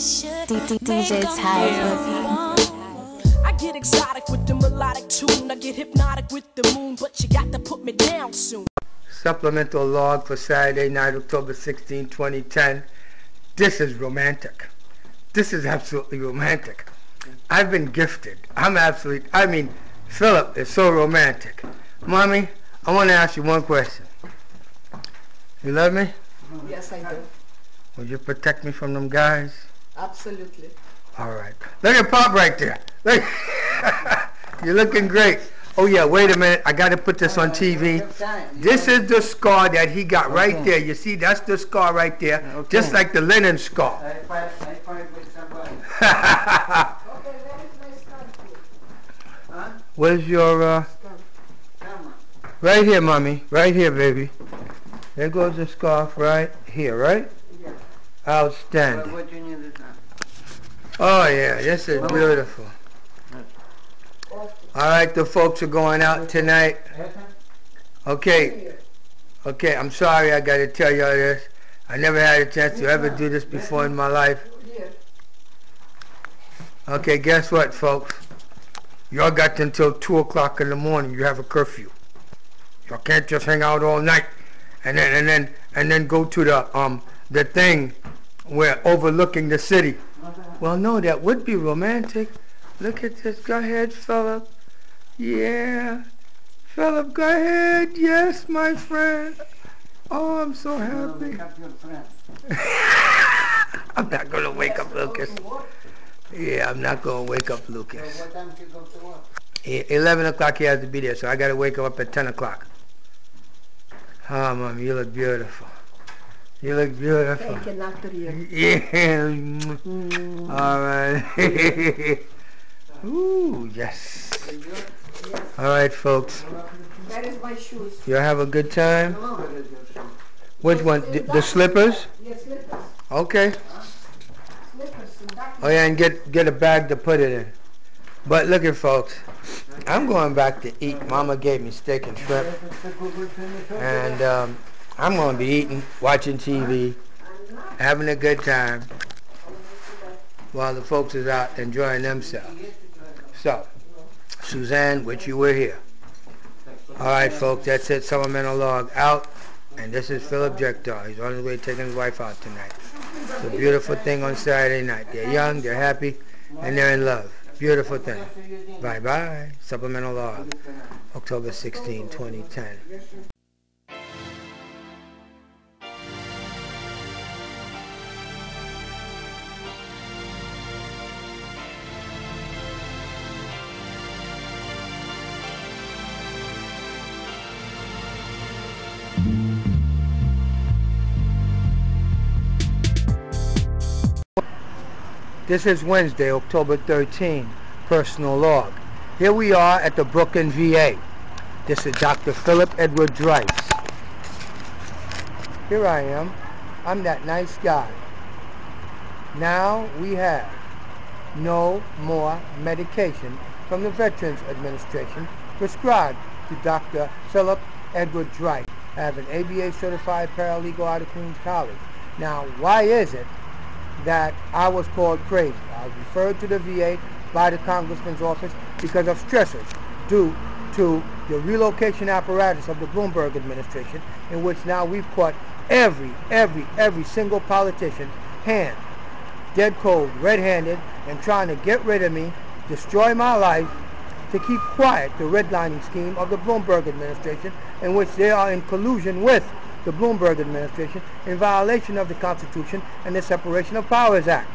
DJ's high. I get exotic with the melodic tune. I get hypnotic with the moon, but you got to put me down soon. Supplemental log for Saturday night, October 16, 2010. This is romantic. This is absolutely romantic. I've been gifted. I mean, Philip is so romantic. Mommy, I want to ask you one question. You love me? Yes, I do. Will you protect me from them guys? Absolutely. All right. Look at Pop right there. Look. You're looking great. Oh, yeah, wait a minute. I got to put this on TV. This is the scar that he got right there. You see, that's the scar right there, just like the linen scar. Okay, where is my scarf? Huh? Where's your, right here, Mommy. Right here, baby. There goes the scarf right here, right? Yeah. Outstanding. What you need is that? Oh, yeah, this is beautiful. All right, the folks are going out tonight. Okay, I'm sorry I got to tell y'all this. I never had a chance to ever do this before in my life. Okay, guess what, folks? Y'all got until 2 o'clock in the morning. You have a curfew. Y'all can't just hang out all night and then go to the thing where overlooking the city. Well, no, that would be romantic. Look at this. Go ahead, Philip. Yeah. Philip, go ahead. Yes, my friend. Oh, I'm so happy. I'm not going to wake up Lucas. Yeah, I'm not going to wake up Lucas. What time do you go to work? 11 o'clock he has to be there, so I got to wake him up at 10 o'clock. Oh, Mom, you look beautiful. You look beautiful. Thank you, Dr. Yeah. All right. Ooh, yes. All right, folks. That is my shoes. You have a good time? Which one? The slippers? Yes, slippers. Okay. Slippers. Oh, yeah, and get a bag to put it in. But look at, folks. I'm going back to eat. Mama gave me steak and shrimp. And I'm going to be eating, watching TV, having a good time while the folks is out enjoying themselves. So, Suzanne, wish you were here. All right, folks, that's it. Supplemental log out. And this is Philip Jector. He's on his way taking his wife out tonight. It's a beautiful thing on Saturday night. They're young, they're happy, and they're in love. Beautiful thing. Bye-bye. Supplemental log, October 16, 2010. This is Wednesday, October 13, personal log. Here we are at the Brooklyn VA. This is Dr. Philip Edward DRICE. Here I am. I'm that nice guy. Now we have no more medication from the Veterans Administration prescribed to Dr. Philip Edward DRICE. I have an ABA certified paralegal out of Queens College. Now, why is it that I was called crazy? I was referred to the VA by the Congressman's office because of stressors due to the relocation apparatus of the Bloomberg administration, in which now we've caught every single politician hand, dead cold, red-handed, and trying to get rid of me, destroy my life, to keep quiet the redlining scheme of the Bloomberg administration, in which they are in collusion with the Bloomberg administration in violation of the Constitution and the Separation of Powers Act.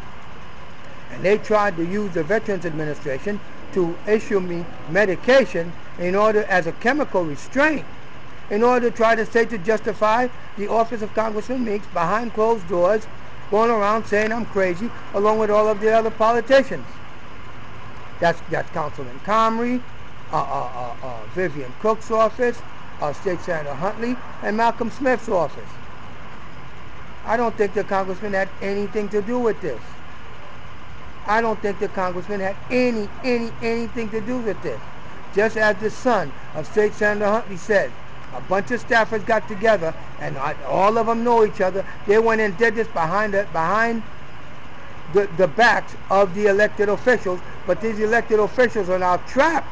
And they tried to use the Veterans Administration to issue me medication in order, as a chemical restraint, in order to try to justify the office of Congressman Meeks behind closed doors, going around saying I'm crazy, along with all of the other politicians. That's Councilman Comrie, Vivian Cook's office, State Senator Huntley, and Malcolm Smith's office. I don't think the congressman had anything to do with this. I don't think the congressman had anything to do with this. Just as the son of State Senator Huntley said, a bunch of staffers got together, and all of them know each other. They went and did this behind the backs of the elected officials, but these elected officials are now trapped.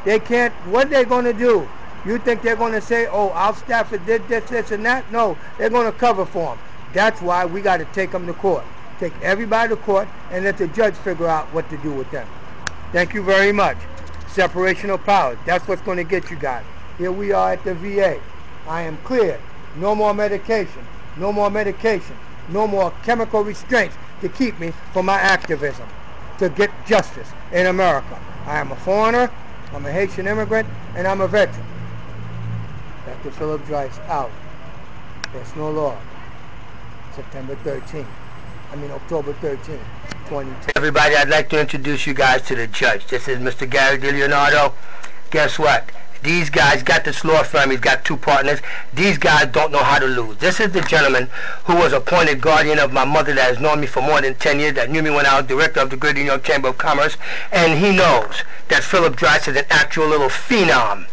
They can't, what are they going to do? You think they're going to say, oh, our staff did this, and that? No, they're going to cover for them. That's why we got to take them to court. Take everybody to court and let the judge figure out what to do with them. Thank you very much. Separation of powers. That's what's going to get you guys. Here we are at the VA. I am cleared. No more medication. No more medication. No more chemical restraints to keep me from my activism to get justice in America. I am a foreigner, I'm a Haitian immigrant, and I'm a veteran. Dr. Philip Drice out. There's no law. September 13th. October 13th, 2010. Everybody, I'd like to introduce you guys to the judge. This is Mr. Gary DeLeonardo. Guess what? These guys got this law firm. He's got two partners. These guys don't know how to lose. This is the gentleman who was appointed guardian of my mother that has known me for more than 10 years, that knew me when I was director of the Greater New York Chamber of Commerce, and he knows that Philip Drice is an actual little phenom.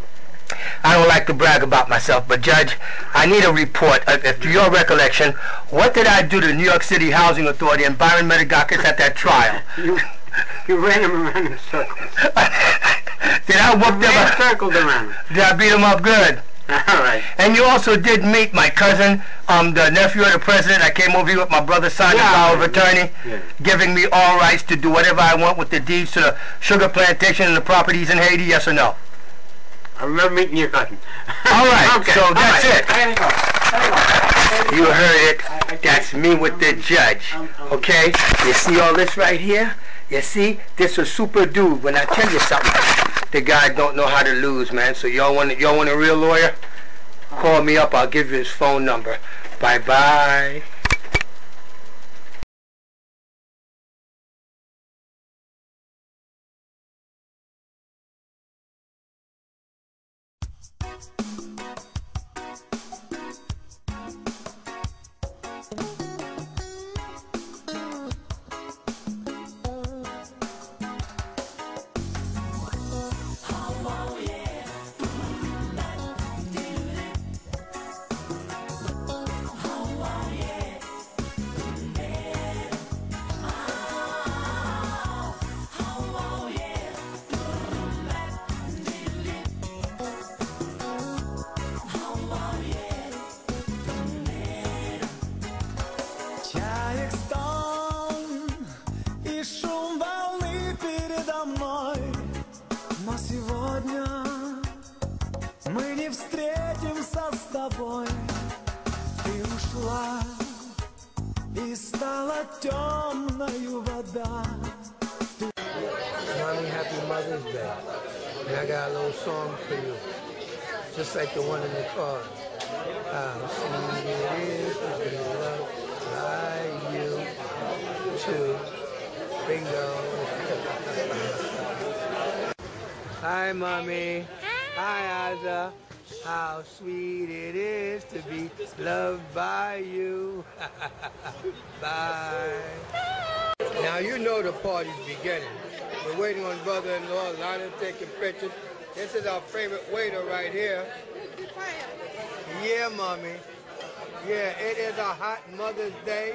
I don't like to brag about myself, but Judge, I need a report. If to your recollection, what did I do to New York City Housing Authority and Byron Metagakis at that trial? You ran him around in circles. Did I whoop them up? Circled around. Did I beat them up good? All right. And you also did meet my cousin, the nephew of the president. I came over here with my brother, signed the power of attorney, giving me all rights to do whatever I want with the deeds to the sugar plantation and the properties in Haiti, yes or no? I remember meeting your cousin. All right, okay. So that's it. There you go. You heard it. That's me with the judge. Okay? You see all this right here? You see? This was super dude. When I tell you something, the guy don't know how to lose, man. So y'all want a real lawyer? Call me up. I'll give you his phone number. Bye-bye. Mommy, happy Mother's Day. And I got a little song for you. Just like the one in the card. How sweet it is to be loved by you too. Bingo. Hi, Mommy. Hi, Aza. How sweet it is to be loved by you. Bye. Now you know the party's beginning. We're waiting on brother-in-law, Lana taking pictures. This is our favorite waiter right here. Yeah, Mommy. Yeah, it is a hot Mother's Day.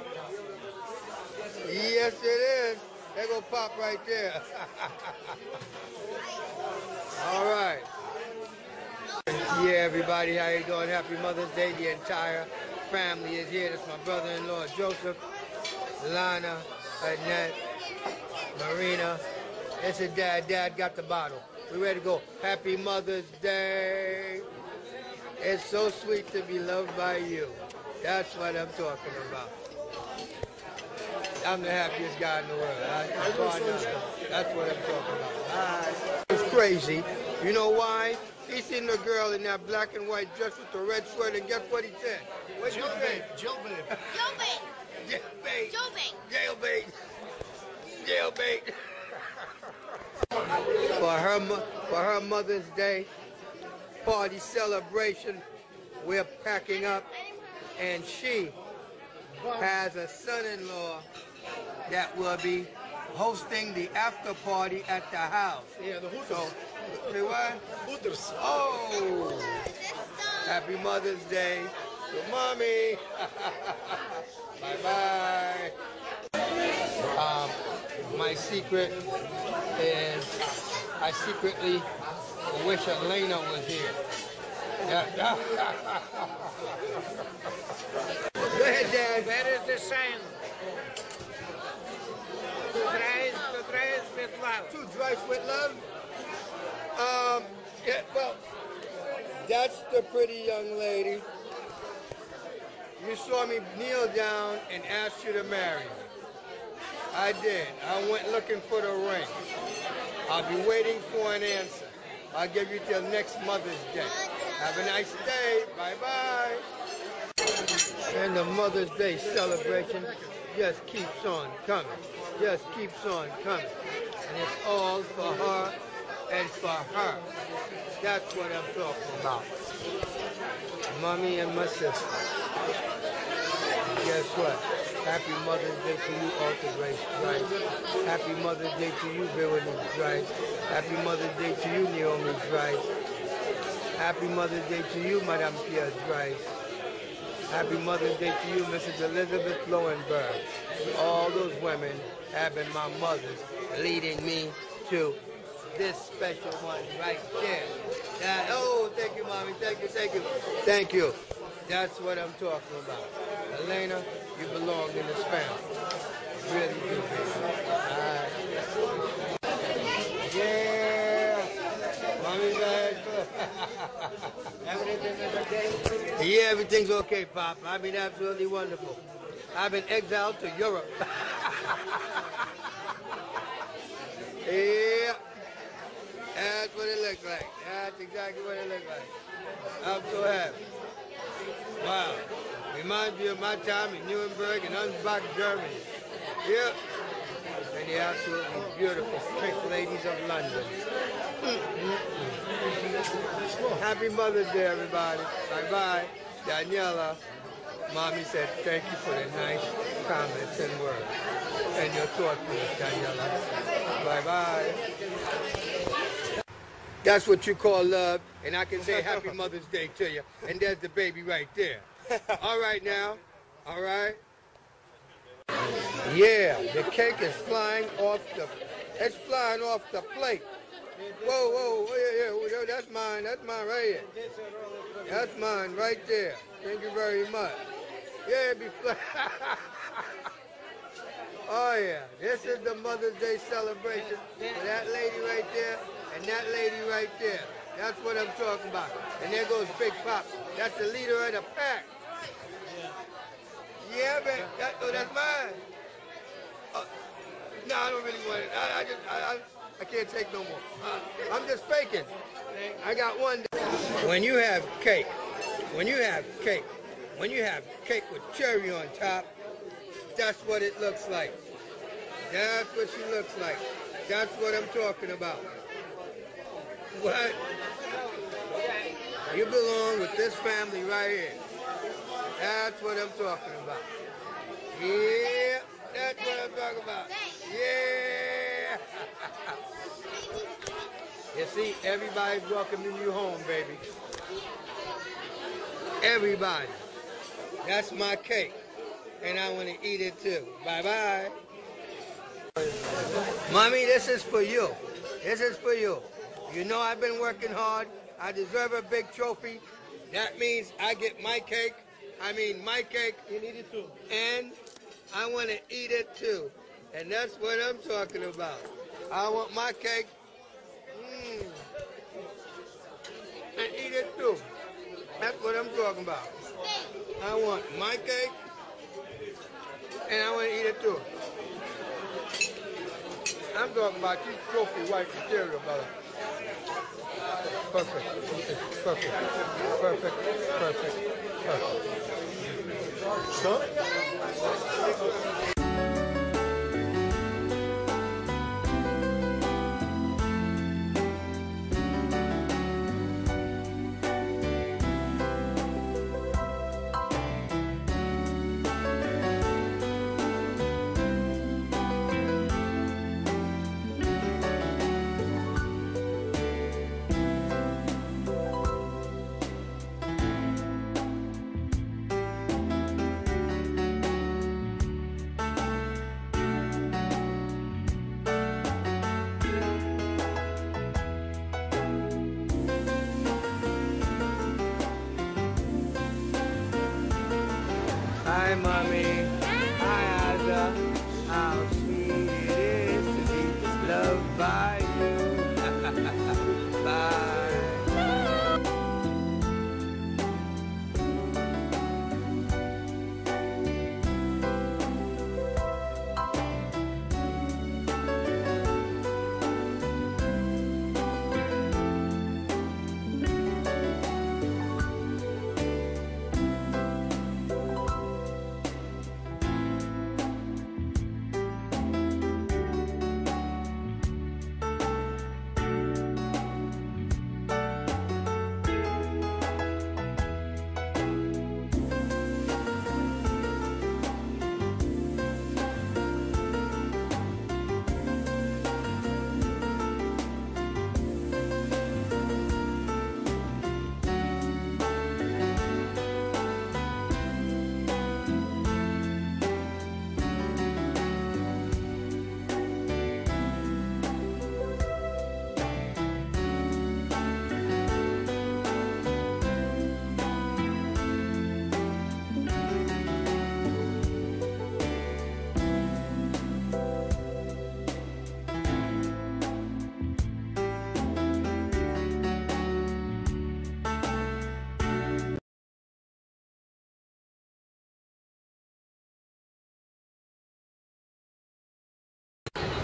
Yes, it is. They're gonna pop right there. All right. Yeah, everybody, how you doing? Happy Mother's Day. The entire family is here. That's my brother-in-law, Joseph, Lana, Annette, Marina. It's a dad. Dad got the bottle. We're ready to go. Happy Mother's Day. It's so sweet to be loved by you. That's what I'm talking about. I'm the happiest guy in the world. That's what I'm talking about. It's crazy. You know why? He seen the girl in that black and white dress with the red shirt, and guess what he said? What's your name? Jailbait. Jailbait. Jailbait. Jailbait. For her Mother's Day party celebration, we're packing up, and she has a son-in-law that will be hosting the after party at the house. Yeah, the Hooters. So, say what? Hooters. Oh! Happy Mother's Day to Mommy. Bye-bye. My secret is I secretly wish Elena was here. Go ahead, Dad. Where is the sign? To DRICE with love. To DRICE with love? Yeah, well, that's the pretty young lady. You saw me kneel down and ask you to marry me. I did. I went looking for the ring. I'll be waiting for an answer. I'll give you till next Mother's Day. Have a nice day. Bye-bye. And the Mother's Day celebration just keeps on coming. Just keeps on coming. And it's all for her and for her. That's what I'm talking about. Mommy and my sister. Guess what? Happy Mother's Day to you, Alter Grace Drice. Happy Mother's Day to you, Veronique Drice. Happy Mother's Day to you, Naomi Drice. Happy Mother's Day to you, Madame Pierre Drice. Happy Mother's Day to you, Mrs. Elizabeth Lowenberg. All those women have been my mothers, leading me to this special one right there. Oh, thank you, Mommy. Thank you, thank you. Thank you. That's what I'm talking about. Elena, you belong in this family. You really do, baby. Yeah. Mommy's back. Everything is okay? Yeah, everything's okay, Pop. I've been absolutely wonderful. I've been exiled to Europe. Yeah. That's what it looks like. That's exactly what it looks like. I'm so happy. Wow. Reminds me of my time in Nuremberg and Ansbach, Germany. Yep. And the absolutely beautiful pink ladies of London. Happy Mother's Day, everybody. Bye-bye. Daniela. Mommy said thank you for the nice comments and words. And your thoughtfulness, Daniela. Bye-bye. That's what you call love, and I can say Happy Mother's Day to you. And there's the baby right there. All right now. All right. Yeah, the cake is flying off the. It's flying off the plate. Whoa, whoa, yeah, that's mine. That's mine right here. That's mine right there. Thank you very much. Yeah, it be flying. Oh yeah, this is the Mother's Day celebration for that lady right there and that lady right there. That's what I'm talking about. And there goes Big Pop. That's the leader of the pack. Yeah, man. That's mine. No, I don't really want it. I can't take no more. I'm just faking. I got one. When you have cake, when you have cake with cherry on top, that's what it looks like. That's what she looks like. That's what I'm talking about. What? You belong with this family right here. That's what I'm talking about. Yeah, that's what I'm talking about. Yeah. You see, everybody's welcoming you home, baby. Everybody. That's my cake. And I want to eat it too. Bye-bye. Mommy, this is for you. This is for you. You know I've been working hard. I deserve a big trophy. That means I get my cake. I mean my cake. You need it too. And I want to eat it too. And that's what I'm talking about. I want my cake. And eat it too. That's what I'm talking about. I want my cake. And I want to eat it too. I'm talking about this trophy white material, brother. Perfect. Perfect. Perfect. Perfect. Perfect. So? Hi, Mommy. Hi, Ada. How sweet it is to be loved by you. Bye.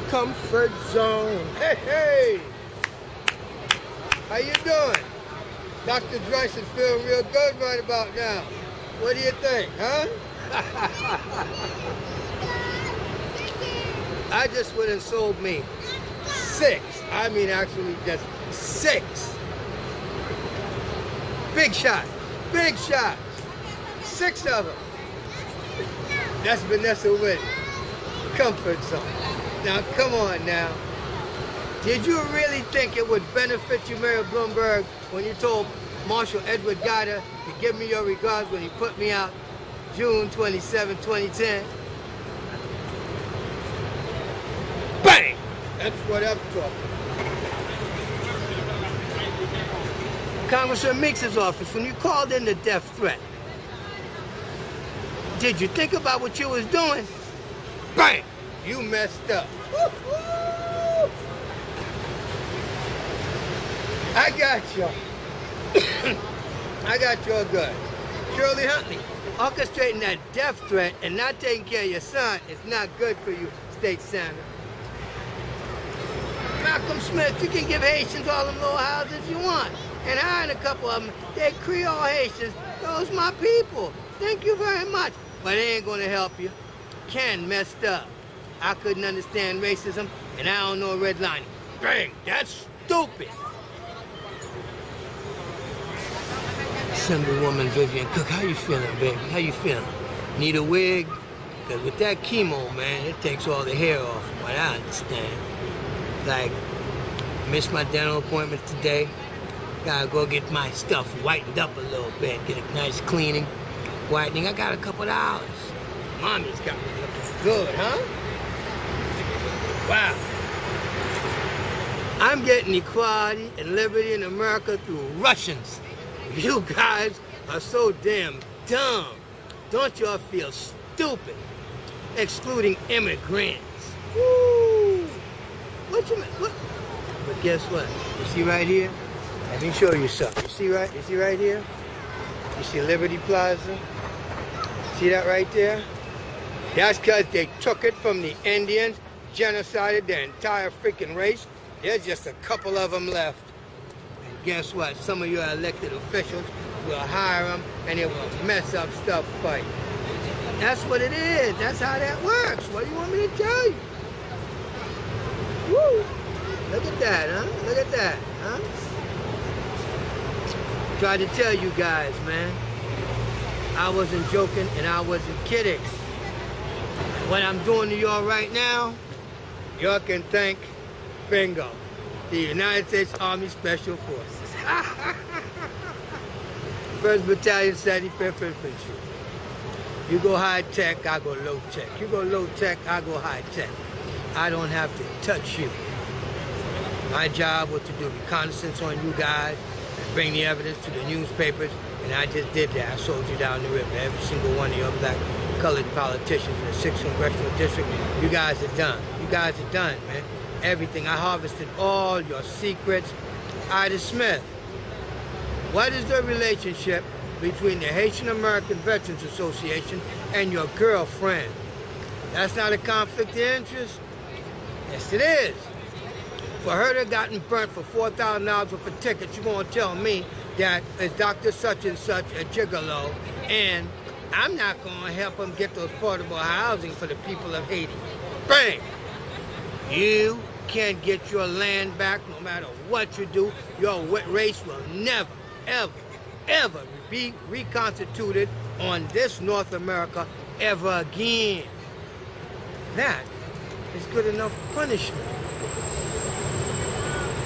Comfort zone. Hey, hey. How you doing? Dr. Drice is feeling real good right about now. What do you think, huh? I just went and sold me 6. I mean, actually just 6. Big shots. Big shots. 6 of them. That's Vanessa with Comfort zone. Now, come on now. Did you really think it would benefit you, Mayor Bloomberg, when you told Marshal Edward Goddard to give me your regards when he put me out June 27, 2010? Bang! That's what I'm talking about. Congressman Meeks' office, when you called in the death threat, did you think about what you was doing? Bang! You messed up. I got y'all. I got y'all good. Shirley Huntley, orchestrating that death threat and not taking care of your son is not good for you, State Senator. Malcolm Smith, you can give Haitians all them little houses you want. And hiring a couple of them, they Creole Haitians. Those my people. Thank you very much. But it ain't gonna help you. Ken messed up. I couldn't understand racism, and I don't know redlining. Dang, that's stupid. Assemblywoman Vivian Cook, how you feeling, baby? How you feeling? Need a wig? Because with that chemo, man, it takes all the hair off, from what I understand. Like, missed my dental appointment today. Gotta go get my stuff whitened up a little bit, get a nice cleaning, whitening. I got a couple of hours. Mommy's got me looking good, huh? Wow. I'm getting equality and liberty in America through Russians. You guys are so damn dumb. Don't y'all feel stupid? Excluding immigrants. Woo! What you mean? What? But guess what? You see right here? Let me show you something. You see right here? You see Liberty Plaza? See that right there? That's because they took it from the Indians, genocided their entire freaking race. There's just a couple of them left. And guess what? Some of your elected officials will hire them and they will mess up stuff for you. That's what it is. That's how that works. What do you want me to tell you? Woo! Look at that, huh? Look at that, huh? Tried to tell you guys, man. I wasn't joking and I wasn't kidding. What I'm doing to y'all right now, y'all can thank, bingo, the United States Army Special Forces. 1st Battalion, 75th Infantry. You go high tech, I go low tech. You go low tech, I go high tech. I don't have to touch you. My job was to do reconnaissance on you guys, and bring the evidence to the newspapers, And I just did that. I sold you down the river. Every single one of your black colored politicians in the 6th Congressional District, you guys are done. You guys are done, man. Everything. I harvested all your secrets. Ida Smith, what is the relationship between the Haitian American Veterans Association and your girlfriend? That's not a conflict of interest? Yes, it is. For her to have gotten burnt for $4,000 worth of tickets, you're going to tell me that it's Dr. Such and Such a gigolo, and I'm not going to help him get those portable housing for the people of Haiti. Bang! You can't get your land back no matter what you do. Your race will never, ever, ever be reconstituted on this North America ever again. That is good enough punishment.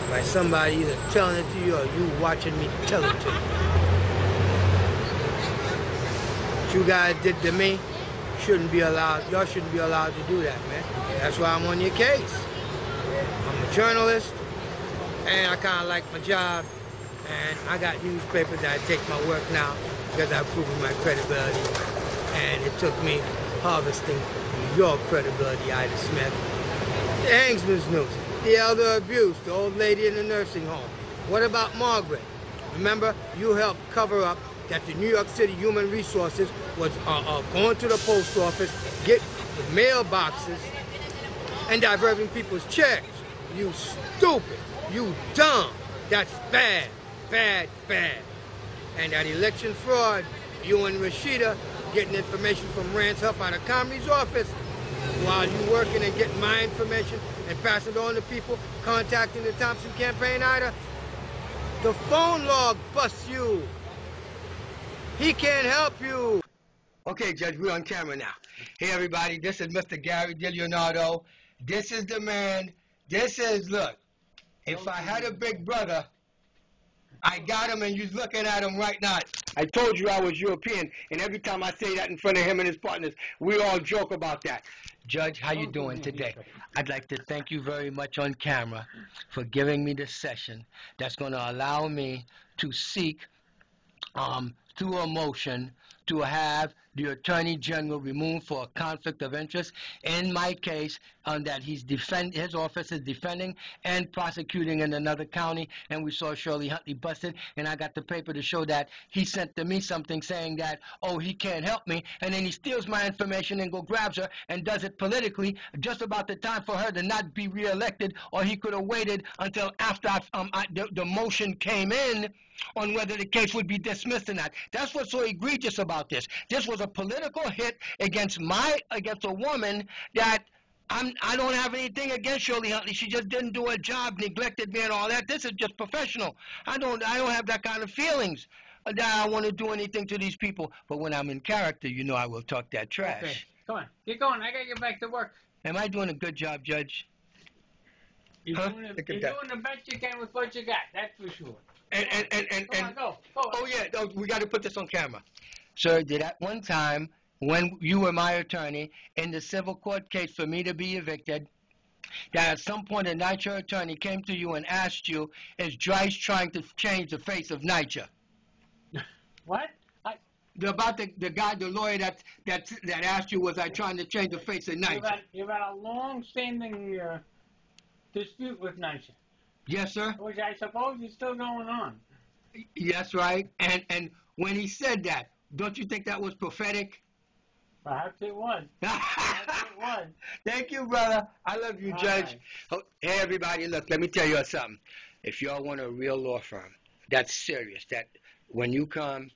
By somebody either telling it to you or you watching me tell it to you. What you guys did to me shouldn't be allowed. Y'all shouldn't be allowed to do that, man. That's why I'm on your case. I'm a journalist, and I kind of like my job, and I got newspapers that I take my work now because I've proven my credibility, and it took me harvesting your credibility, Ida Smith. The Hangsman's News, the elder abuse, the old lady in the nursing home. What about Margaret? Remember, you helped cover up that the New York City Human Resources was going to the post office, get the mailboxes, and diverting people's checks. You stupid. You dumb. That's bad. Bad, bad. And that election fraud, you and Rashida getting information from Rance Huff out of Comey's office while you working and getting my information and passing it on to people contacting the Thompson campaign, Ida. The phone log busts you. He can't help you. Okay, Judge, we're on camera now. Hey, everybody, this is Mr. Gary DiLeonardo. This is the man. This is, look, if I had a big brother, I got him and you're looking at him right now. I told you I was European, and every time I say that in front of him and his partners, we all joke about that. Judge, how you doing today? I'd like to thank you very much on camera for giving me this session that's going to allow me to seek, through a motion, to have the Attorney General removed for a conflict of interest. In my case, that his office is defending and prosecuting in another county, and we saw Shirley Huntley busted, and I got the paper to show that he sent to me something saying that, oh, he can't help me, and then he steals my information and go grabs her and does it politically, just about the time for her to not be reelected, or he could have waited until after the motion came in on whether the case would be dismissed or not. That's what's so egregious about this. This was a political hit against a woman that I don't have anything against Shirley Huntley. She just didn't do her job, neglected me and all that. This is just professional. I don't have that kind of feelings that I want to do anything to these people. But when I'm in character, you know I will talk that trash. Okay, come on, get going. I gotta get back to work. Am I doing a good job, Judge? You're doing the best you can with what you got. That's for sure. Come on, go. Oh yeah, we got to put this on camera. Sir, did at one time, when you were my attorney in the civil court case for me to be evicted, that at some point a NYCHA attorney came to you and asked you, is DRICE trying to change the face of NYCHA? What? About the guy, the lawyer that asked you, was I trying to change the face of NYCHA? You've had a long-standing dispute with NYCHA. Yes, sir. Which I suppose is still going on. Yes, right. And when he said that, don't you think that was prophetic? Perhaps it was. Perhaps it was. Thank you, brother. I love you, Judge. Right. Oh, hey, everybody, look, let me tell you something. If y'all want a real law firm that's serious, that when you come,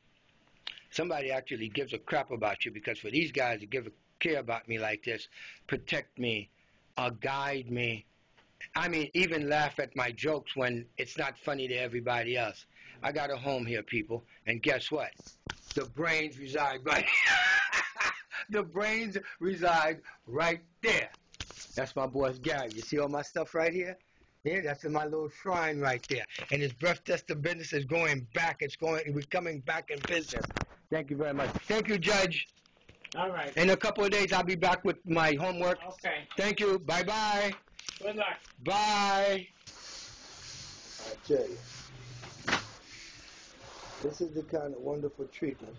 somebody actually gives a crap about you, because for these guys to care about me like this, protect me, guide me, I mean, even laugh at my jokes when it's not funny to everybody else. I got a home here, people, and guess what? The brains reside right The brains reside right there. That's my boy Gary. You see all my stuff right here? Yeah, that's in my little shrine right there. And his breath tester business is going back. We're coming back in business. Thank you very much. Thank you, Judge. All right. In a couple of days, I'll be back with my homework. Okay. Thank you. Bye-bye. Good luck. Bye. I tell you. This is the kind of wonderful treatment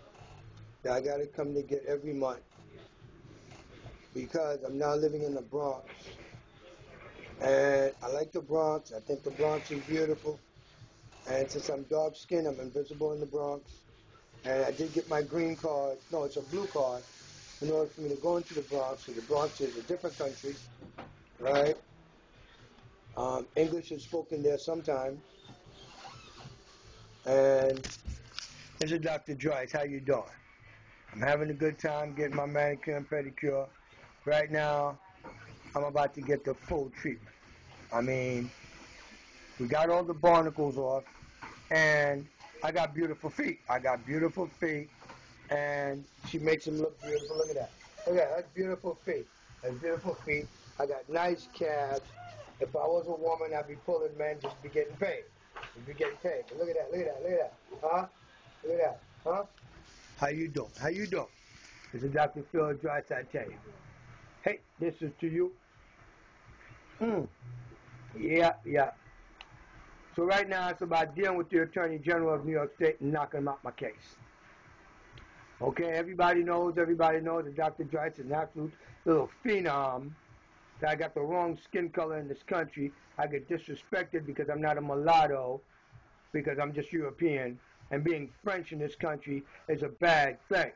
that I got to come to get every month because I'm now living in the Bronx. And I like the Bronx. I think the Bronx is beautiful. And since I'm dark skinned, I'm invisible in the Bronx. And I did get my green card. No, it's a blue card in order for me to go into the Bronx. So the Bronx is a different country, right? English is spoken there sometimes. And this is Dr. Drice. How you doing? I'm having a good time getting my manicure and pedicure. Right now, I'm about to get the full treatment. I mean, we got all the barnacles off, and I got beautiful feet. I got beautiful feet, and she makes them look beautiful. Look at that. Look at that. That's beautiful feet. That's beautiful feet. I got nice calves. If I was a woman, I'd be pulling men, just be getting paid. You'd be getting paid. But look at that. Look at that. Look at that. Huh? Look at that. Huh? How you doing? How you doing? This is Dr. Phil Drice, I tell you. Hey, this is to you. Yeah. So right now it's about dealing with the Attorney General of New York State and knocking him out my case. Okay, everybody knows that Dr. Drice is an absolute little phenom. That I got the wrong skin color in this country. I get disrespected because I'm not a mulatto, because I'm just European. And being French in this country is a bad thing.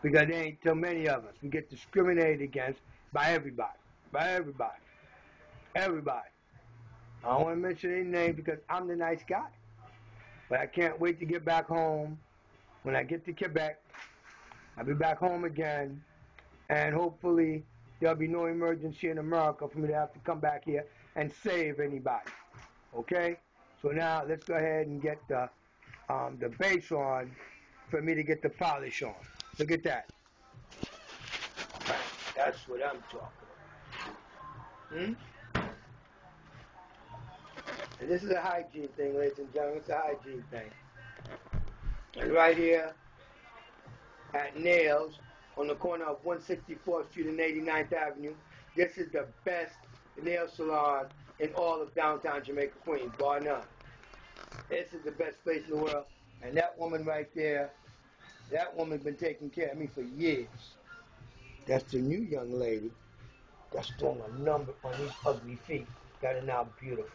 Because there ain't too many of us. We get discriminated against by everybody. Everybody. I don't want to mention any names because I'm the nice guy. But I can't wait to get back home. When I get to Quebec, I'll be back home again. And hopefully there'll be no emergency in America for me to have to come back here and save anybody. Okay? So now let's go ahead and get the base on for me to get the polish on. Look at that. That's what I'm talking about. And this is a hygiene thing, ladies and gentlemen. It's a hygiene thing. And right here at Nails on the corner of 164th Street and 89th Avenue, this is the best nail salon in all of downtown Jamaica, Queens, bar none. This is the best place in the world. And that woman right there, that woman's been taking care of me for years. That's the new young lady that's doing a number on these ugly feet that are now beautiful.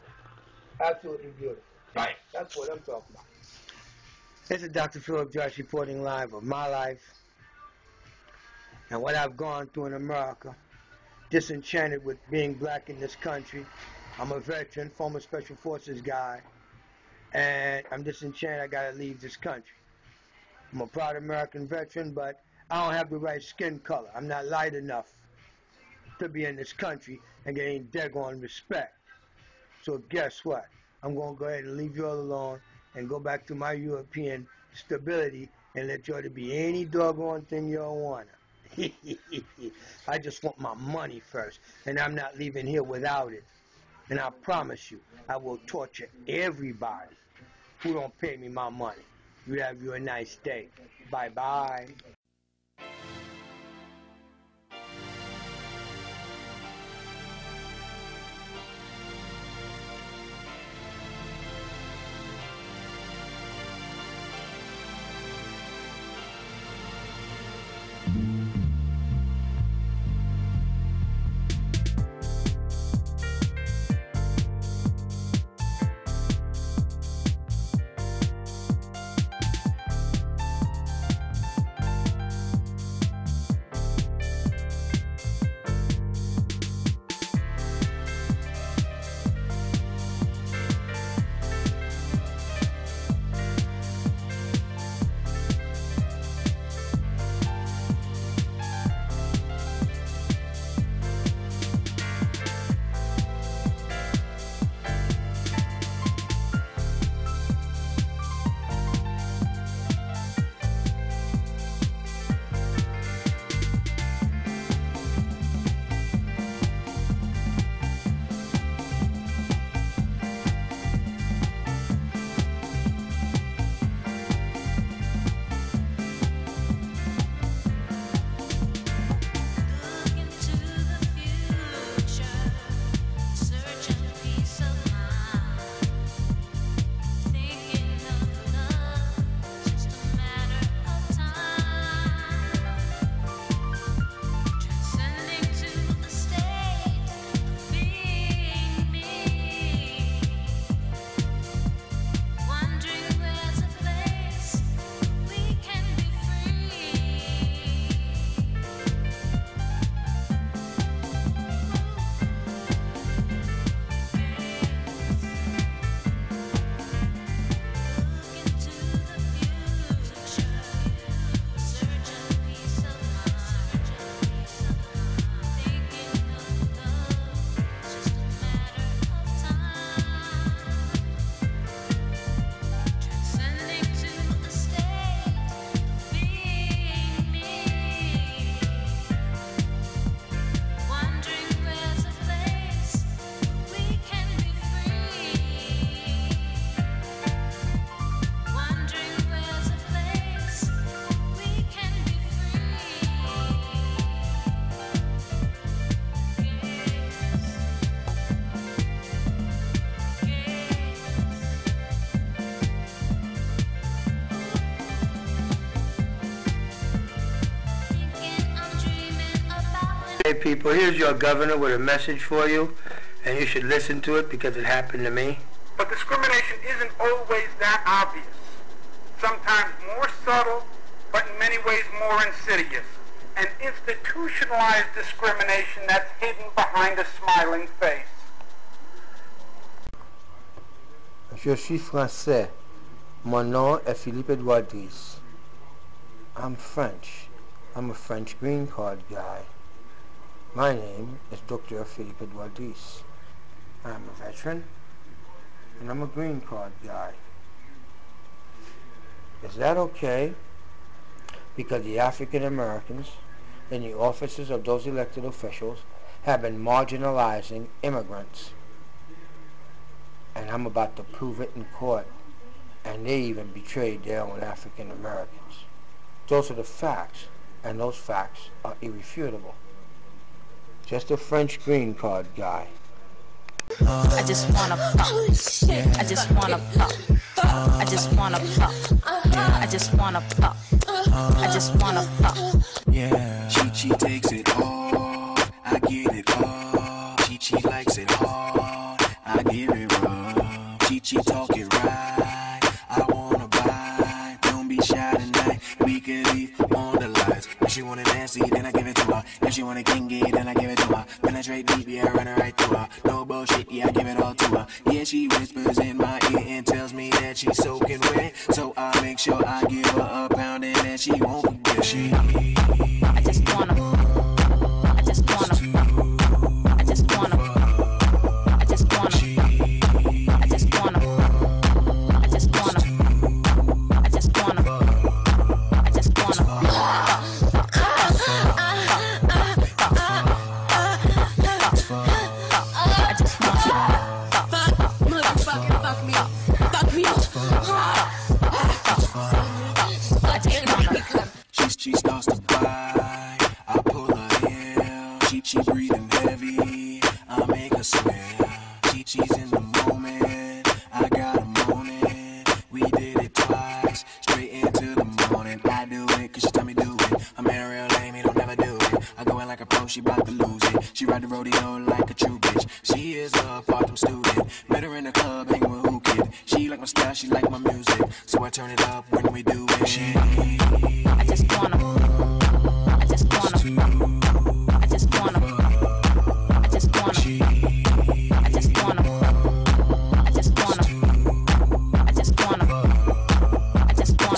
Absolutely beautiful. Right. That's what I'm talking about. This is Dr. Philip Josh reporting live of my life and what I've gone through in America. Disenchanted with being black in this country. I'm a veteran, former Special Forces guy, and I'm disenchanted I gotta leave this country. I'm a proud American veteran, but I don't have the right skin color. I'm not light enough to be in this country and get any daggone respect. So guess what? I'm going to go ahead and leave you all alone and go back to my European stability and let y'all to be any doggone thing y'all want. I just want my money first, and I'm not leaving here without it. And I promise you, I will torture everybody who don't pay me my money. You have you a nice day. Bye-bye. Hey people, here's your governor with a message for you, and you should listen to it because it happened to me. But discrimination isn't always that obvious. Sometimes more subtle, but in many ways more insidious. An institutionalized discrimination that's hidden behind a smiling face. Je suis français. Mon nom est Philippe DRICE. I'm French. I'm a French green card guy. My name is Dr. Philippe DRICE. I'm a veteran, and I'm a green card guy. Is that okay? Because the African Americans in the offices of those elected officials have been marginalizing immigrants. And I'm about to prove it in court. And they even betrayed their own African Americans. Those are the facts, and those facts are irrefutable. Just a French green card guy. I just wanna fuck. I just wanna fuck. I just wanna fuck. I just wanna fuck. I just wanna fuck. Yeah, she takes it all. I get it all. She likes it hard. I give it rough. She talk it right. I wanna buy. Don't be shy tonight. We can leave on the lights. If she want it nasty, then I give it to her. If she want it kinky, then I give it to her. Penetrate deep, yeah, run it right through her. No bullshit, yeah, I give it all to her. Yeah, she whispers in my ear and tells me that she's soaking wet. So I make sure I give her a pound and that she won't forget. I just wanna. I just wanna. I just wanna. I just wanna. I just wanna. I just wanna. I just wanna. I just wanna. She starts to bite, I pull her in. She breathing heavy, I make her swear. She's in the moment, I got a moment. We did it twice, straight into the morning. I do it, cause she tell me do it. I'm in a real lame, he don't never do it. I go in like a pro, she bout to lose it. She ride the rodeo like a true bitch. She is a part-time student. Met her in the club, hanging with who kid. She like my style, she like my music. So I turn it up when we do it. I just wanna. I just wanna. I just wanna. I just wanna. I just wanna. I just wanna. I just wanna.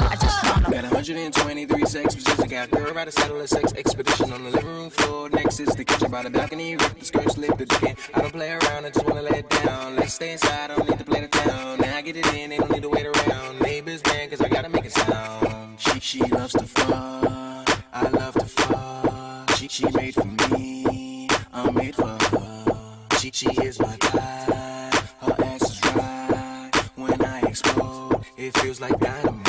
I just wanna. Got 123 sex positions. Got a girl by the saddle of sex expedition on the living room floor. Next is the kitchen by the balcony. Rip the skirt, slip the chicken. I don't play around, I just wanna lay it down. Let's stay inside, I don't need to play the town. Now I get it in, they don't need to wait around. Neighbors man, cause I gotta make it sound. She loves to fuck, I love to fuck. She made for me, I'm made for her. She is my type, her ass is right. When I explode, it feels like dynamite.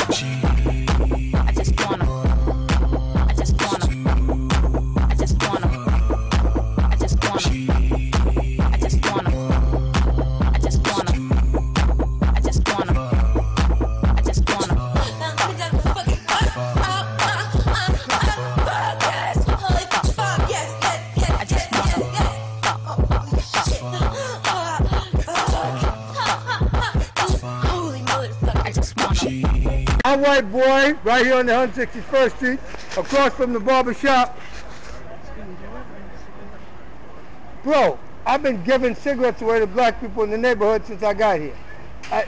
I just wanna. I just wanna. I just wanna. I just wanna. I just wanna. I just wanna. I just wanna. I just wanna. I'm white boy, right here on the 161st Street, across from the barber shop. Bro, I've been giving cigarettes away to black people in the neighborhood since I got here.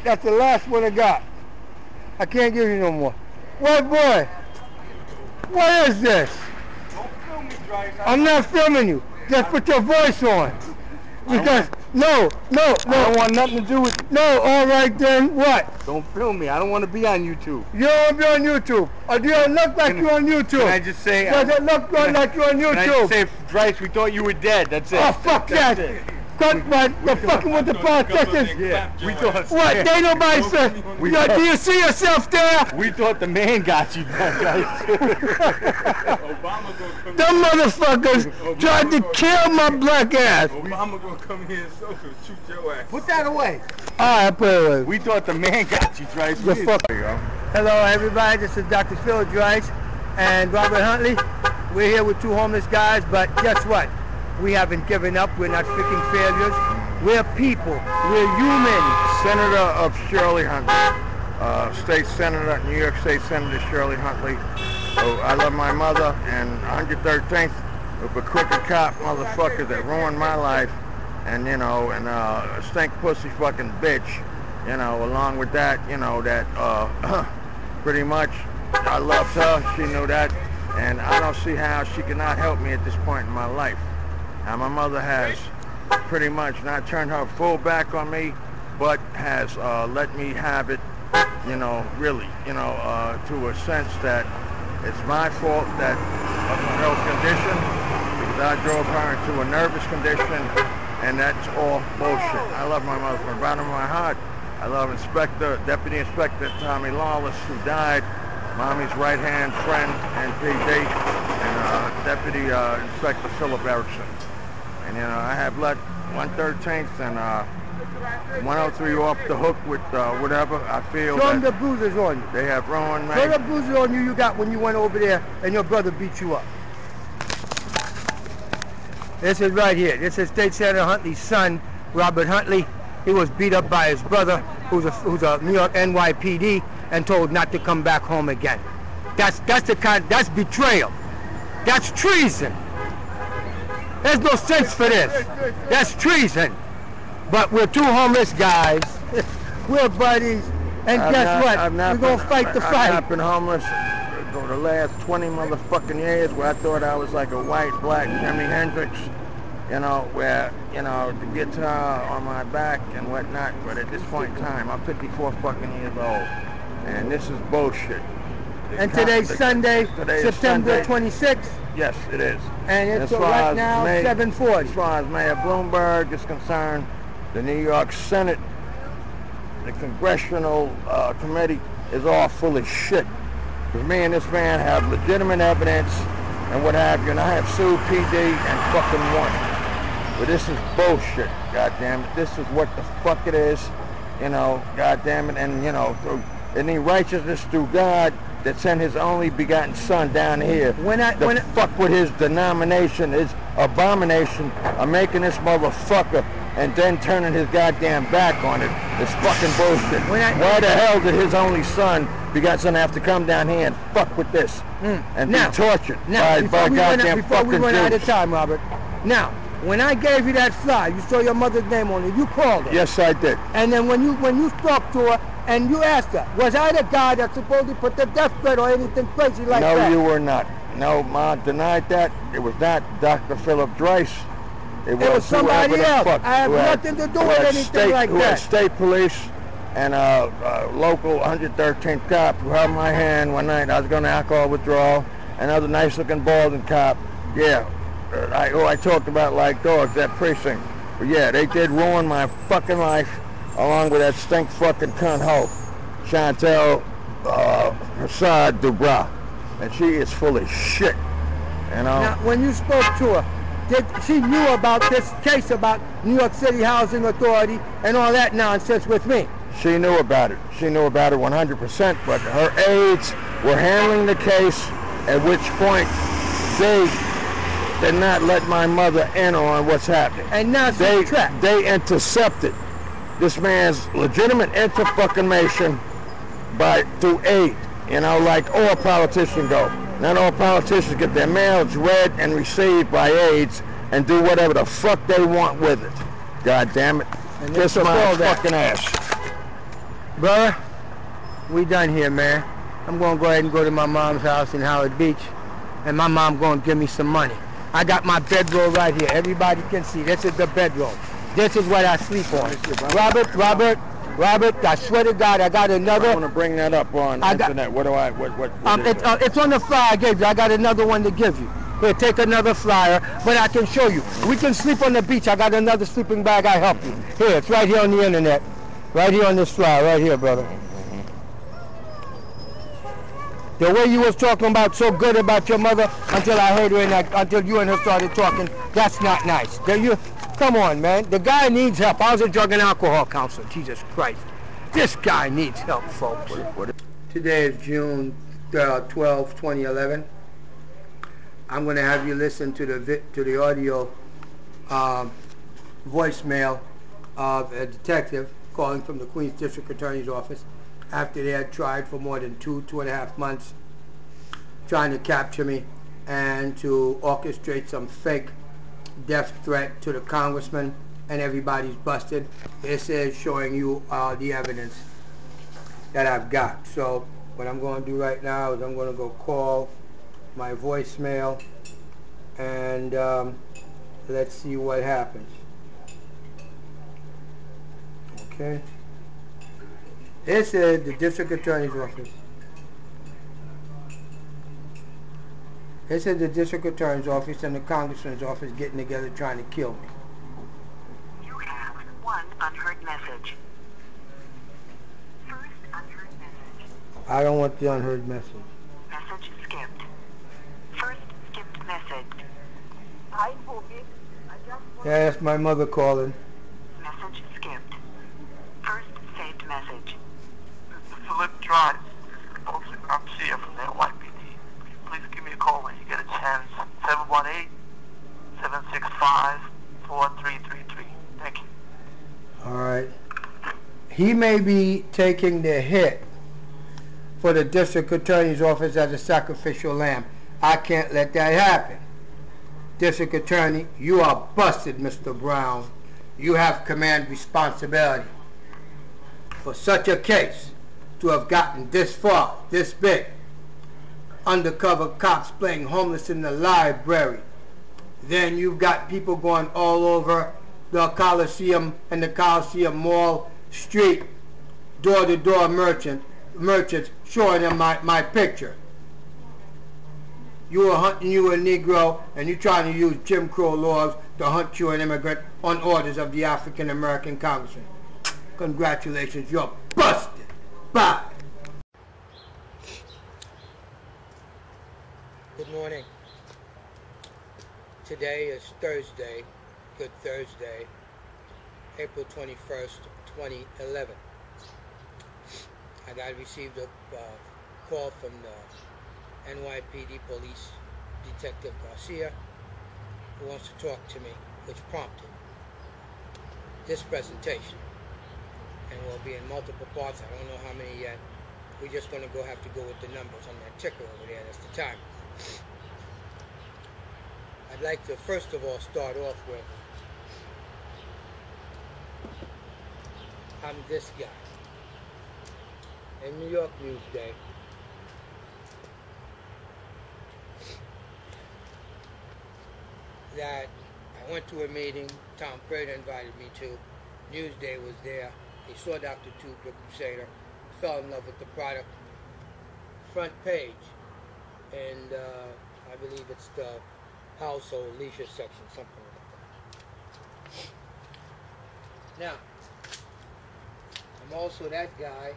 That's the last one I got. I can't give you no more. White boy, what is this? Don't film me, Drice. I'm not filming you. Just put your voice on. Because, no. I don't want nothing to do with it. No, all right then, what? Don't film me. I don't want to be on YouTube. You don't want to be on YouTube. Or do you look like you're on YouTube? Can I just say... Does it look like you're on YouTube? Can I just say, Drice, we thought you were dead. That's it. Oh, fuck that. They're fucking with the politicians. Yeah, we thought. What? They nobody said. Do you see yourself there? We thought the man got you, guys. Them motherfuckers tried to kill my black ass. Obama gonna come here and shoot your ass. Put that away. All right, put it away. We thought the man got you, Drice. The fuck. Hello, everybody. This is Dr. Phil Drice and Robert Huntley. We're here with two homeless guys, but guess what? We haven't given up. We're not freaking failures. We're people. We're humans. Senator of Shirley Huntley. State Senator, New York State Senator Shirley Huntley. Oh, I love my mother, and 113th of a crooked cop motherfucker that ruined my life, and you know, and a stink pussy fucking bitch, you know, along with that, you know, that pretty much I loved her, she knew that, and I don't see how she cannot help me at this point in my life. Now my mother has pretty much not turned her full back on me, but has let me have it, you know, really, you know, to a sense that it's my fault that of her health condition, because I drove her into a nervous condition, and that's all bullshit. I love my mother from the bottom of my heart. I love Deputy Inspector Tommy Lawless, who died, Mommy's right-hand friend and PD, and Deputy Inspector Philip Erickson. And, you know, I have let 113th and 103 off the hook with whatever I feel. Show them the bruises on you. They have ruined me. Show the bruises on you got when you went over there and your brother beat you up. This is right here. This is State Senator Huntley's son, Robert Huntley. He was beat up by his brother, who's a New York NYPD, and told not to come back home again. That's betrayal. That's treason. There's no sense for this. That's treason. But we're two homeless guys. We're buddies. And guess what? We're going to fight the fight. I've not been homeless for the last 20 motherfucking years, where I thought I was like a white, black Jimi Hendrix, you know, where, you know, the guitar on my back and whatnot. But at this point in time, I'm 54 fucking years old. And this is bullshit. And today's Sunday, September 26th. Yes, it is. And it's right now 7:40. As far as Mayor Bloomberg is concerned, the New York Senate, the Congressional Committee is all full of shit. Because me and this man have legitimate evidence and what have you, and I have sued PD and fucking won. But this is bullshit, goddammit. This is what the fuck it is, you know, goddammit. And, you know, through any righteousness through God that sent his only begotten son down here to fuck with his denomination, his abomination of making this motherfucker and then turning his goddamn back on it. It's fucking bullshit. Why the hell did his only son begotten son have to come down here and fuck with this and be tortured by goddamn before we run out of time, Robert. Now, when I gave you that fly, you saw your mother's name on it. You called her. Yes, I did. And then when you spoke to her and you asked her, was I the guy that supposedly put the death threat or anything crazy like that? No, you were not. No, Ma denied that. It was not Dr. Philip Drice. It was somebody else. I have nothing to do with anything like that. Who had state police and a local 113th cop who held my hand one night. I was going to alcohol withdrawal. Another nice-looking balding cop. Yeah, who I talked about like dogs, that precinct. But yeah, they did ruin my fucking life, along with that stink fucking cunt hoe, Chantel Hassad Dubra. And she is full of shit, you know. Now, when you spoke to her, she knew about this case about New York City Housing Authority and all that nonsense with me. She knew about it. She knew about it 100%, but her aides were handling the case, at which point they did not let my mother in on what's happening. And now she's trapped. They intercepted this man's legitimate inter-fucking-mation through aid, you know, like all politicians go. Not all politicians get their mails read and received by aides and do whatever the fuck they want with it. God damn it. Kiss my fucking ass. Brother, we done here, man. I'm going to go ahead and go to my mom's house in Howard Beach, and my mom going to give me some money. I got my bedroll right here. Everybody can see. This is the bedroll. This is what I sleep on. Robert, I swear to God, I got another. I want to bring that up on internet. What? It's on the flyer I gave you. I got another one to give you. Here, take another flyer, but I can show you. We can sleep on the beach. I got another sleeping bag. I help you. Here, it's right here on the internet. Right here on this flyer, right here, brother. The way you was talking about so good about your mother until I heard her until you and her started talking, that's not nice. Come on, man. The guy needs help. I was a drug and alcohol counselor. Jesus Christ. This guy needs help, folks. Today is June 12, 2011. I'm going to have you listen to the audio voicemail of a detective calling from the Queens District Attorney's Office after they had tried for more than 2.5 months trying to capture me and to orchestrate some fake death threat to the congressman, and everybody's busted. This is showing you the evidence that I've got. So what I'm going to do right now is I'm going to go call my voicemail and let's see what happens. Okay. This is the District Attorney's Office. This is the District Attorney's Office and the Congressman's office getting together trying to kill me. You have one unheard message. First unheard message. I don't want the unheard message. Message skipped. First skipped message. Hi, Bobby. Yeah, that's my mother calling. Message skipped. First saved message. Philippe Drive. I'm Sia from the NYPD. Please give me a call when you get a chance. 718-765-4333. Thank you. All right. He may be taking the hit for the District Attorney's Office as a sacrificial lamb. I can't let that happen. District Attorney, you are busted, Mr. Brown. You have command responsibility. For such a case to have gotten this far, this big, undercover cops playing homeless in the library, then you've got people going all over the Coliseum and the Coliseum Mall street, door-to-door merchants showing them my picture. You are hunting you a Negro, and you're trying to use Jim Crow laws to hunt you an immigrant on orders of the African American Congressman. Congratulations, you're busted. Bye. Good morning. Today is Thursday, Good Thursday, April 21st, 2011. I received a call from the NYPD Police Detective Garcia, who wants to talk to me, which prompted this presentation. And will be in multiple parts. I don't know how many yet. We're just going to have to go with the numbers on that ticker over there. That's the time. I'd like to first of all start off with I'm this guy. In New York Newsday, that I went to a meeting Tom Prater invited me to. Newsday was there. He saw Dr. Tube, the Crusader, fell in love with the product. Front page, and I believe it's the household leisure section, something like that. Now, I'm also that guy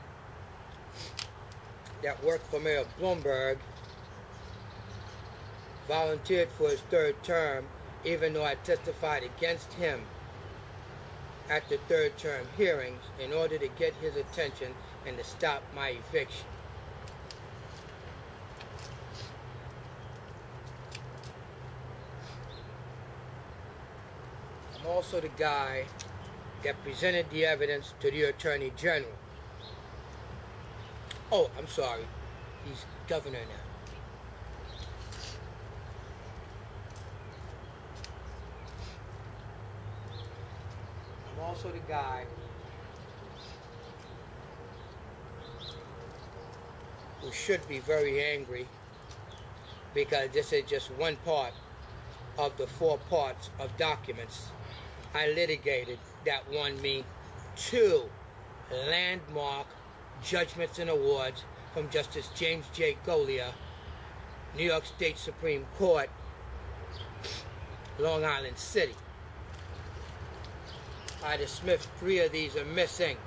that worked for Mayor Bloomberg, volunteered for his third term, even though I testified against him at the third term hearings in order to get his attention and to stop my eviction. I'm also the guy that presented the evidence to the Attorney General. Oh, I'm sorry. He's governor now. I'm also the guy who should be very angry because this is just one part of the 4 parts of documents I litigated that won me 2 landmark judgments and awards from Justice James J. Golia, New York State Supreme Court, Long Island City. Ida Smith, 3 of these are missing.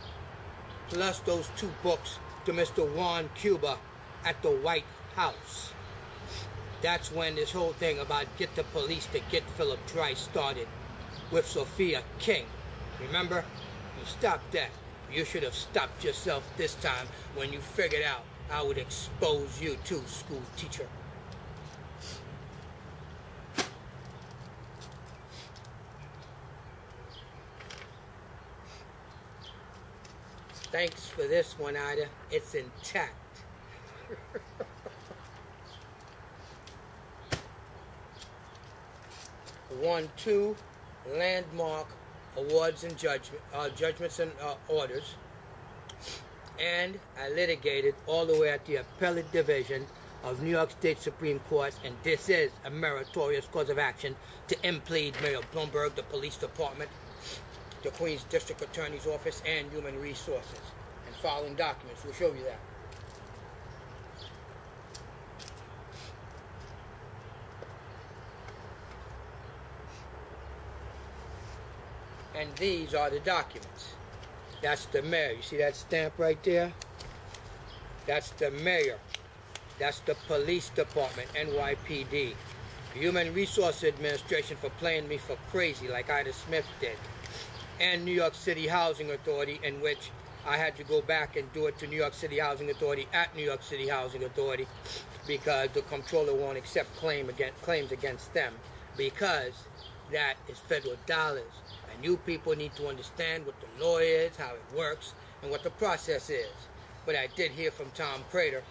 Plus those 2 books to Mr. Juan Cuba at the White House. That's when this whole thing about get the police to get Philip DRICE started with Sophia King. Remember? You stopped that. You should have stopped yourself this time when you figured out I would expose you too, school teacher. Thanks for this one, Ida. It's intact. 1-2 landmark awards and judgments and orders. And I litigated all the way at the appellate division of New York State Supreme Court, and this is a meritorious cause of action to implead Mayor Bloomberg, the police department, the Queens District Attorney's Office, and Human Resources. And following documents will show you that. And these are the documents. That's the mayor. You see that stamp right there? That's the mayor. That's the police department, NYPD. Human Resource Administration for playing me for crazy like Ida Smith did. And New York City Housing Authority, in which I had to go back and do it to New York City Housing Authority at New York City Housing Authority because the comptroller won't accept claims against them because that is federal dollars. And you people need to understand what the law is, how it works, and what the process is. But I did hear from Tom Prater,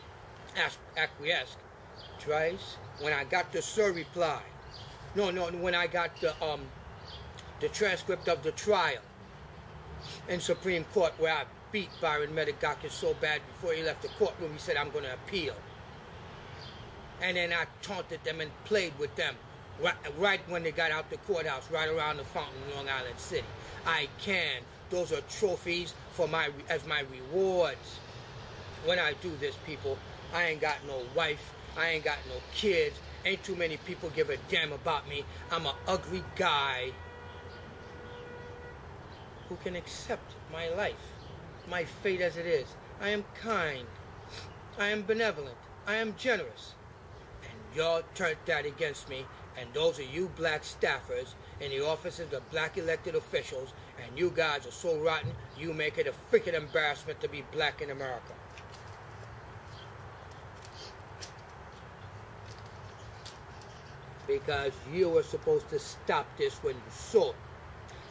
acquiesced, DRICE, when I got the SIR reply. When I got the transcript of the trial in Supreme Court where I beat Byron Medigakis so bad before he left the courtroom, he said, I'm going to appeal. And then I taunted them and played with them right when they got out the courthouse, right around the fountain in Long Island City. I can. Those are trophies for as my rewards. When I do this, people, I ain't got no wife. I ain't got no kids. Ain't too many people give a damn about me. I'm an ugly guy who can accept my life, my fate as it is. I am kind. I am benevolent. I am generous. And y'all turned that against me. And those are you black staffers in the offices of black elected officials. And you guys are so rotten, you make it a freaking embarrassment to be black in America. Because you were supposed to stop this when you saw it.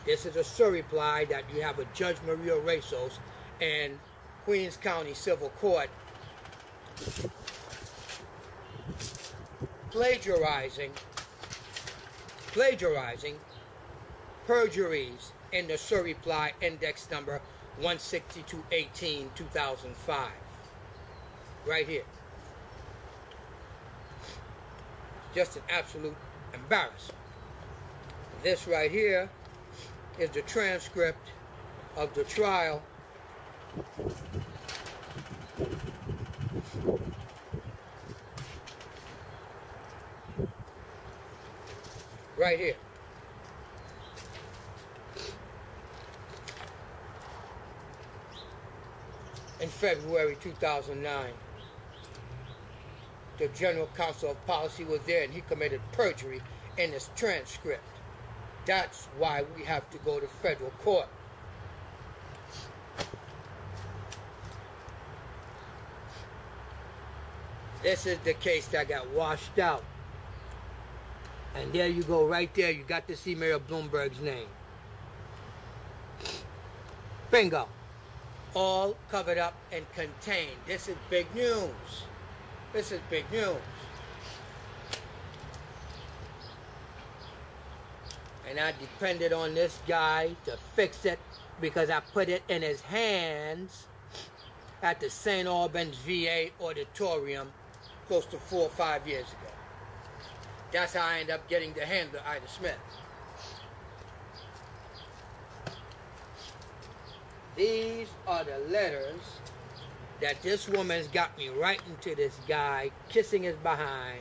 This is a SIR reply that you have a Judge Maria Rezos in Queens County Civil Court plagiarizing perjuries in the SIR reply index number 16218 2005. Right here. Just an absolute embarrassment. This right here is the transcript of the trial right here. In February 2009. The General Counsel of Policy was there and he committed perjury in his transcript. That's why we have to go to federal court. This is the case that got washed out. And there you go, right there, you got to see Mayor Bloomberg's name. Bingo. All covered up and contained. This is big news. This is big news. And I depended on this guy to fix it because I put it in his hands at the St. Albans VA auditorium close to 4 or 5 years ago. That's how I ended up getting the handler, Ida Smith. These are the letters that this woman's got me writing to this guy, kissing his behind,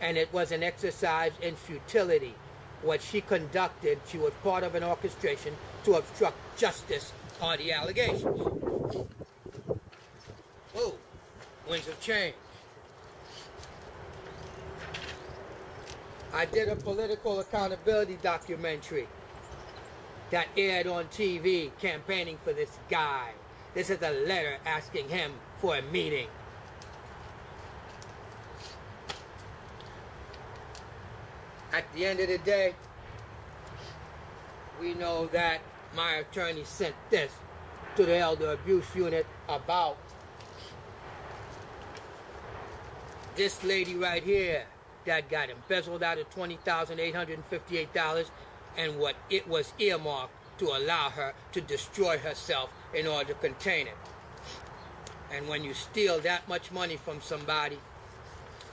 and it was an exercise in futility. what she conducted, she was part of an orchestration to obstruct justice on the allegations. Whoa, winds of change. I did a political accountability documentary that aired on TV campaigning for this guy. This is a letter asking him for a meeting. At the end of the day, we know that my attorney sent this to the Elder Abuse Unit about this lady right here that got embezzled out of $20,858 and what it was earmarked to allow her to destroy herself in order to contain it. And when you steal that much money from somebody,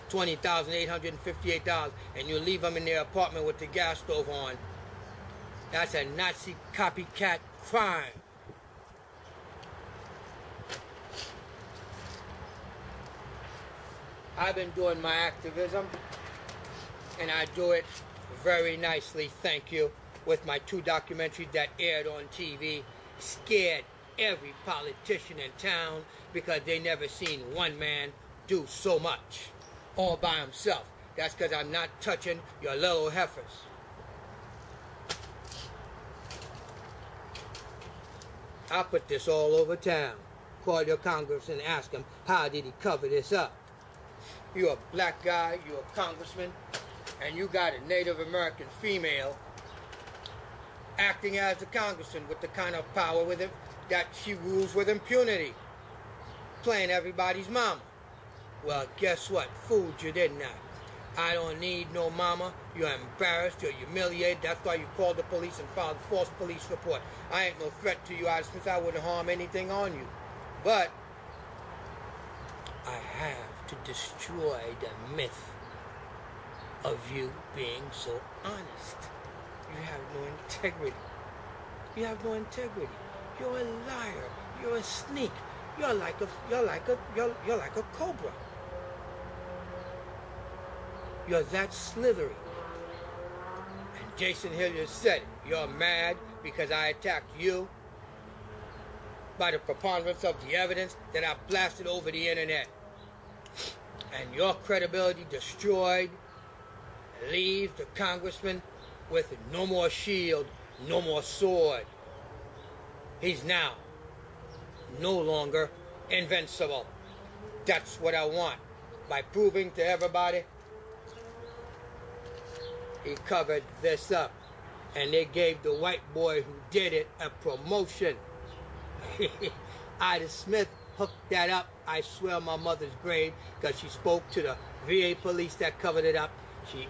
$20,858, and you leave them in their apartment with the gas stove on, that's a Nazi copycat crime. I've been doing my activism, and I do it very nicely, thank you, with my 2 documentaries that aired on TV. Scared every politician in town because they never seen one man do so much all by himself. That's because I'm not touching your little heifers. I'll put this all over town. Call your congressman and ask him, how did he cover this up? You're a black guy, you're a congressman, and you got a Native American female acting as the congressman with the kind of power with it that she rules with impunity, playing everybody's mama. Well, guess what? Fooled you, didn't I? I don't need no mama. You're embarrassed, you're humiliated. That's why you called the police and filed a false police report. I ain't no threat to you, since I wouldn't harm anything on you. But I have to destroy the myth of you being so honest. You have no integrity. You have no integrity. You're a liar. You're a sneak. You're like a cobra. You're that slithery. And Jason Hilliard said, you're mad because I attacked you by the preponderance of the evidence that I blasted over the internet. And your credibility destroyed leaves the congressman with no more shield, no more sword. He's now no longer invincible. That's what I want. By proving to everybody he covered this up. And they gave the white boy who did it a promotion. Ida Smith hooked that up, I swear on my mother's grave, because she spoke to the VA police that covered it up. She,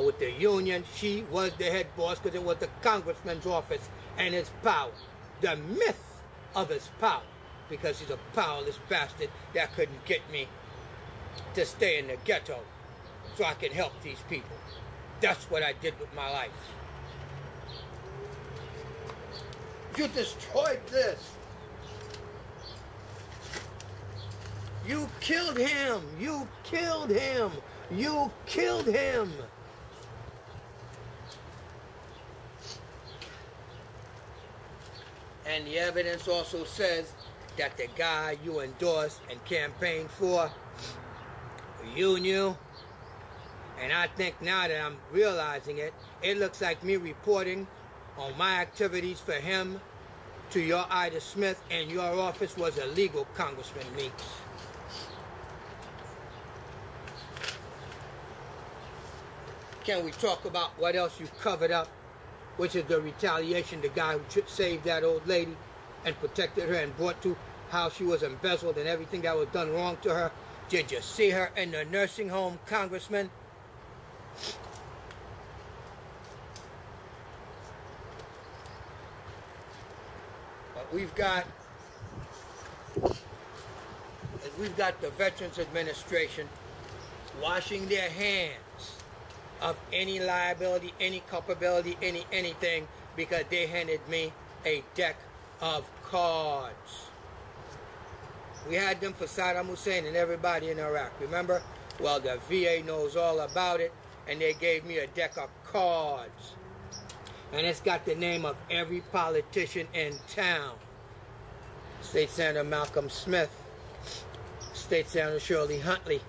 with the union, she was the head boss because it was the congressman's office and his power. The myth of his power, because he's a powerless bastard that couldn't get me to stay in the ghetto so I can help these people. That's what I did with my life. You destroyed this. You killed him. You killed him. You killed him. And the evidence also says that the guy you endorsed and campaigned for, you knew. And I think now that I'm realizing it, it looks like me reporting on my activities for him to your Ida Smith and your office was illegal, Congressman Meeks. Can we talk about what else you covered up, which is the retaliation, the guy who saved that old lady and protected her and brought to how she was embezzled and everything that was done wrong to her? Did you see her in the nursing home, Congressman? But we've got the Veterans Administration washing their hands of any liability, any culpability, anything, because they handed me a deck of cards. We had them for Saddam Hussein and everybody in Iraq, remember? Well, the VA knows all about it, and they gave me a deck of cards. And it's got the name of every politician in town. State Senator Malcolm Smith, State Senator Shirley Huntley,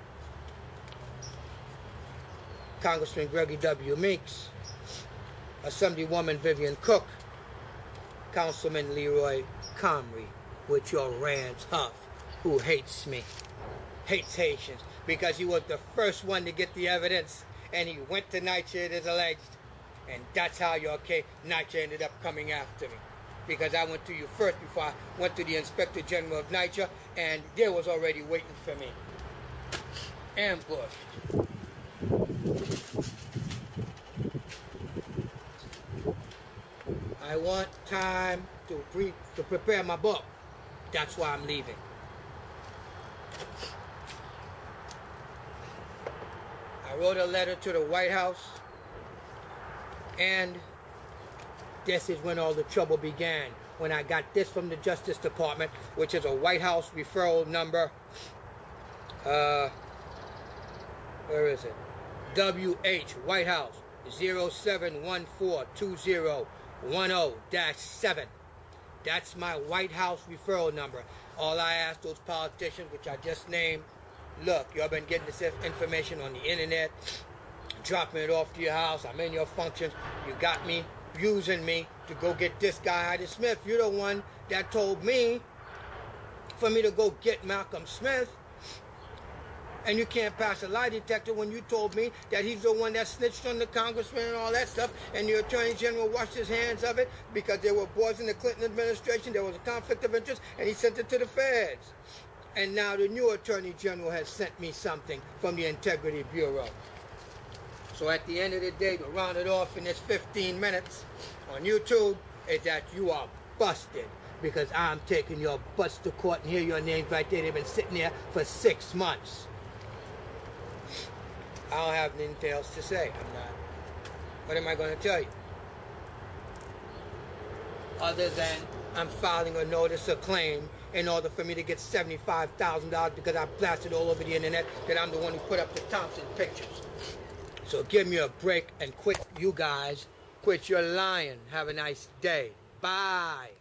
Congressman Gregory W. Meeks, Assemblywoman Vivian Cook, Councilman Leroy Comrie, with your Rance Huff, who hates me, hates Haitians, because he was the first one to get the evidence, and he went to NYCHA as alleged, and that's how your case, NYCHA ended up coming after me, because I went to you first before I went to the Inspector General of NYCHA, and they was already waiting for me. Ambush. I want time to prepare my book. That's why I'm leaving. I wrote a letter to the White House, and this is when all the trouble began. When I got this from the Justice Department, which is a White House referral number. Where is it? WH White House 07142010-7. That's my White House referral number. All I ask those politicians, which I just named, look, y'all been getting this information on the internet, dropping it off to your house. I'm in your functions. You got me using me to go get this guy, Heidi Smith. You're the one that told me for me to go get Malcolm Smith. And you can't pass a lie detector when you told me that he's the one that snitched on the congressman and all that stuff, and the Attorney General washed his hands of it because there were boys in the Clinton administration, there was a conflict of interest, and he sent it to the feds. And now the new Attorney General has sent me something from the Integrity Bureau. So at the end of the day, to round it off in this 15 minutes on YouTube, is that you are busted, because I'm taking your butts to court, and here your names right there. They've been sitting there for 6 months. I don't have anything else to say. I'm not. What am I going to tell you? Other than I'm filing a notice of claim in order for me to get $75,000 because I blasted all over the internet that I'm the one who put up the Thompson pictures. So give me a break and quit, you guys. Quit your lying. Have a nice day. Bye.